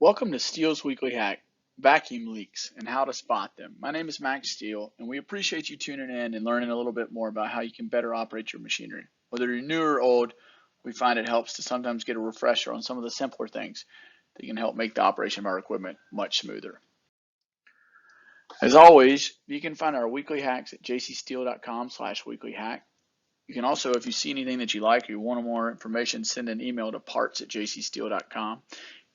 Welcome to Steele's Weekly Hack, vacuum leaks and how to spot them. My name is Max Steele, and we appreciate you tuning in and learning a little bit more about how you can better operate your machinery. Whether you're new or old, we find it helps to sometimes get a refresher on some of the simpler things that can help make the operation of our equipment much smoother. As always, you can find our weekly hacks at jcsteele.com/weeklyhack. You can also, if you see anything that you like or you want more information, send an email to parts@jcsteele.com.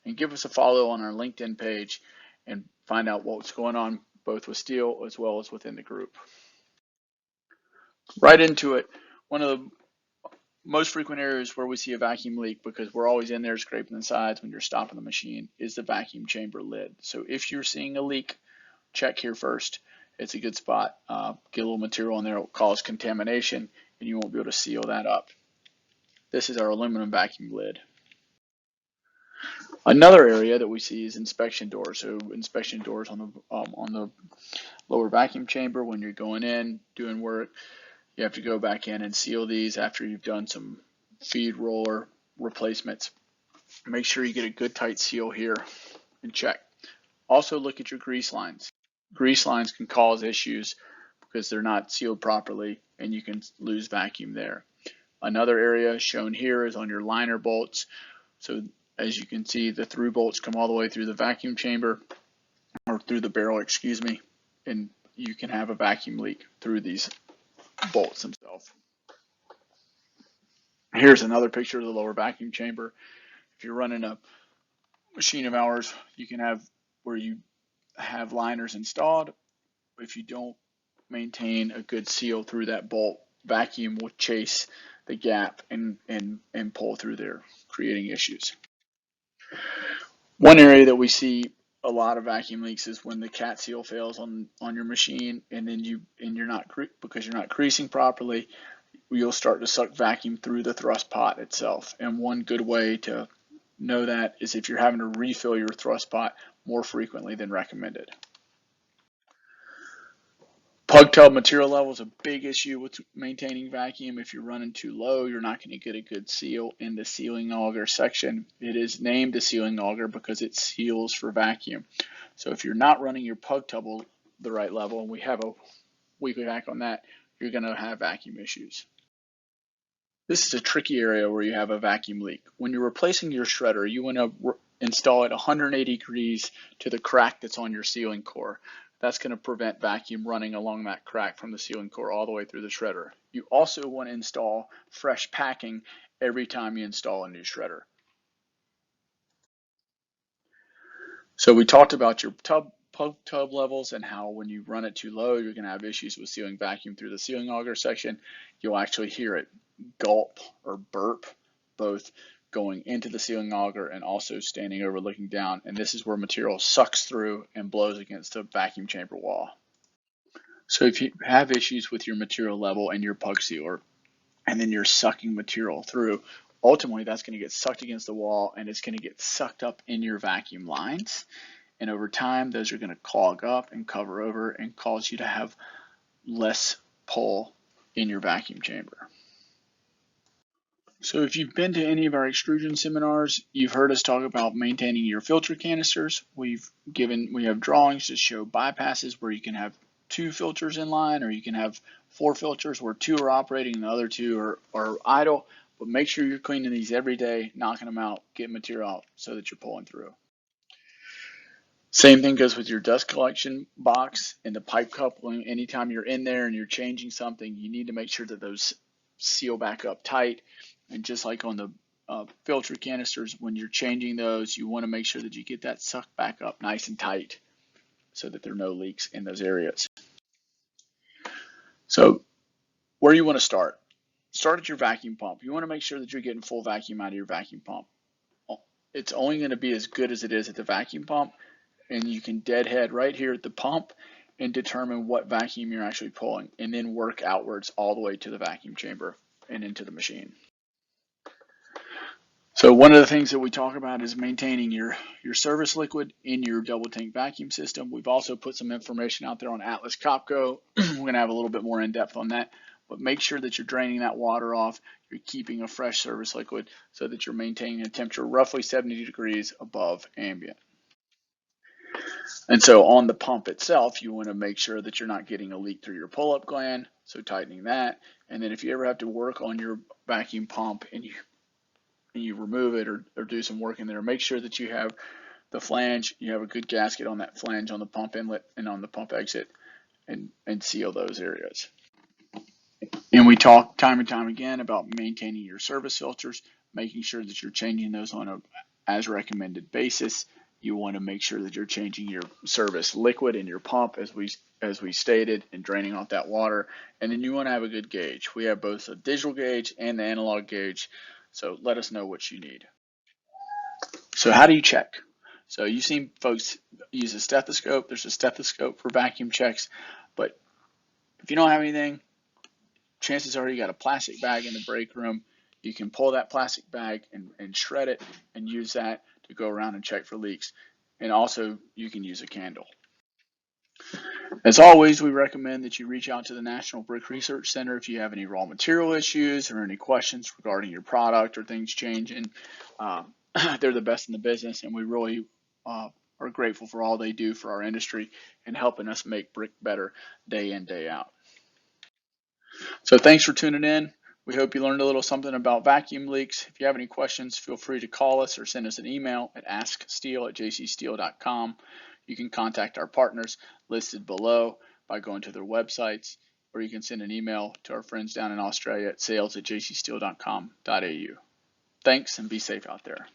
And give us a follow on our LinkedIn page and find out what's going on both with Steele as well as within the group. Right into it, one of the most frequent areas where we see a vacuum leak, because we're always in there scraping the sides when you're stopping the machine, is the vacuum chamber lid. So if you're seeing a leak, check here first. It's a good spot. Get a little material in there, it will cause contamination and you won't be able to seal that up. This is our aluminum vacuum lid. Another area that we see is inspection doors. So inspection doors on the lower vacuum chamber. When you're going in doing work, you have to go back in and seal these after you've done some feed roller replacements. Make sure you get a good tight seal here and check. Also look at your grease lines. Grease lines can cause issues because they're not sealed properly and you can lose vacuum there. Another area shown here is on your liner bolts. So as you can see, the through bolts come all the way through the vacuum chamber, or through the barrel, excuse me, and you can have a vacuum leak through these bolts themselves. Here's another picture of the lower vacuum chamber. If you're running a machine of ours, you can have where you have liners installed. If you don't maintain a good seal through that bolt, vacuum will chase the gap and pull through there, creating issues. One area that we see a lot of vacuum leaks is when the cat seal fails on your machine, and then you're not, because you're not creasing properly, you'll start to suck vacuum through the thrust pot itself. And one good way to know that is if you're having to refill your thrust pot more frequently than recommended. Plug tub material level is a big issue with maintaining vacuum. If you're running too low, you're not going to get a good seal in the sealing auger section. It is named the sealing auger because it seals for vacuum. So if you're not running your plug tub the right level, and we have a weekly hack on that, you're going to have vacuum issues. This is a tricky area where you have a vacuum leak. When you're replacing your shredder, you want to install it 180 degrees to the crack that's on your sealing core. That's going to prevent vacuum running along that crack from the sealing core all the way through the shredder. You also want to install fresh packing every time you install a new shredder. So we talked about your plug tub levels and how when you run it too low, you're going to have issues with sealing vacuum through the sealing auger section. You'll actually hear it gulp or burp, both going into the sealing auger and also standing over looking down. And this is where material sucks through and blows against the vacuum chamber wall. So if you have issues with your material level and your plug sealer, and then you're sucking material through, ultimately that's going to get sucked against the wall and it's going to get sucked up in your vacuum lines. And over time, those are going to clog up and cover over and cause you to have less pull in your vacuum chamber. So if you've been to any of our extrusion seminars, you've heard us talk about maintaining your filter canisters. We have drawings to show bypasses where you can have 2 filters in line, or you can have 4 filters where 2 are operating and the other 2 are idle. But make sure you're cleaning these every day, knocking them out, getting material out so that you're pulling through. Same thing goes with your dust collection box and the pipe coupling. Anytime you're in there and you're changing something, you need to make sure that those seal back up tight. And just like on the filter canisters, when you're changing those, you want to make sure that you get that sucked back up nice and tight so that there are no leaks in those areas. So where you want to start at your vacuum pump. You want to make sure that you're getting full vacuum out of your vacuum pump. It's only going to be as good as it is at the vacuum pump, and you can deadhead right here at the pump and determine what vacuum you're actually pulling, and then work outwards all the way to the vacuum chamber and into the machine. So one of the things that we talk about is maintaining your service liquid in your double tank vacuum system. We've also put some information out there on Atlas Copco. We're going to have a little bit more in depth on that, but make sure that you're draining that water off. You're keeping a fresh service liquid so that you're maintaining a temperature roughly 70 degrees above ambient. And so on the pump itself, you want to make sure that you're not getting a leak through your pull-up gland, so tightening that. And then if you ever have to work on your vacuum pump and you remove it or do some work in there, make sure that you have the flange, you have a good gasket on that flange on the pump inlet and on the pump exit, and seal those areas. And we talk time and time again about maintaining your service filters, making sure that you're changing those on a as recommended basis. You want to make sure that you're changing your service liquid in your pump as we stated, and draining off that water. And then you want to have a good gauge. We have both a digital gauge and the analog gauge, so let us know what you need. So how do you check? So you've seen folks use a stethoscope. There's a stethoscope for vacuum checks, but if you don't have anything, chances are you got a plastic bag in the break room. You can pull that plastic bag and shred it and use that to go around and check for leaks. And also you can use a candle. As always, we recommend that you reach out to the National Brick Research Center if you have any raw material issues or any questions regarding your product or things changing. They're the best in the business, and we really are grateful for all they do for our industry and helping us make brick better day in, day out. So thanks for tuning in. We hope you learned a little something about vacuum leaks. If you have any questions, feel free to call us or send us an email at asksteel@jcsteel.com. You can contact our partners listed below by going to their websites, or you can send an email to our friends down in Australia at sales@jcsteel.com.au. Thanks, and be safe out there.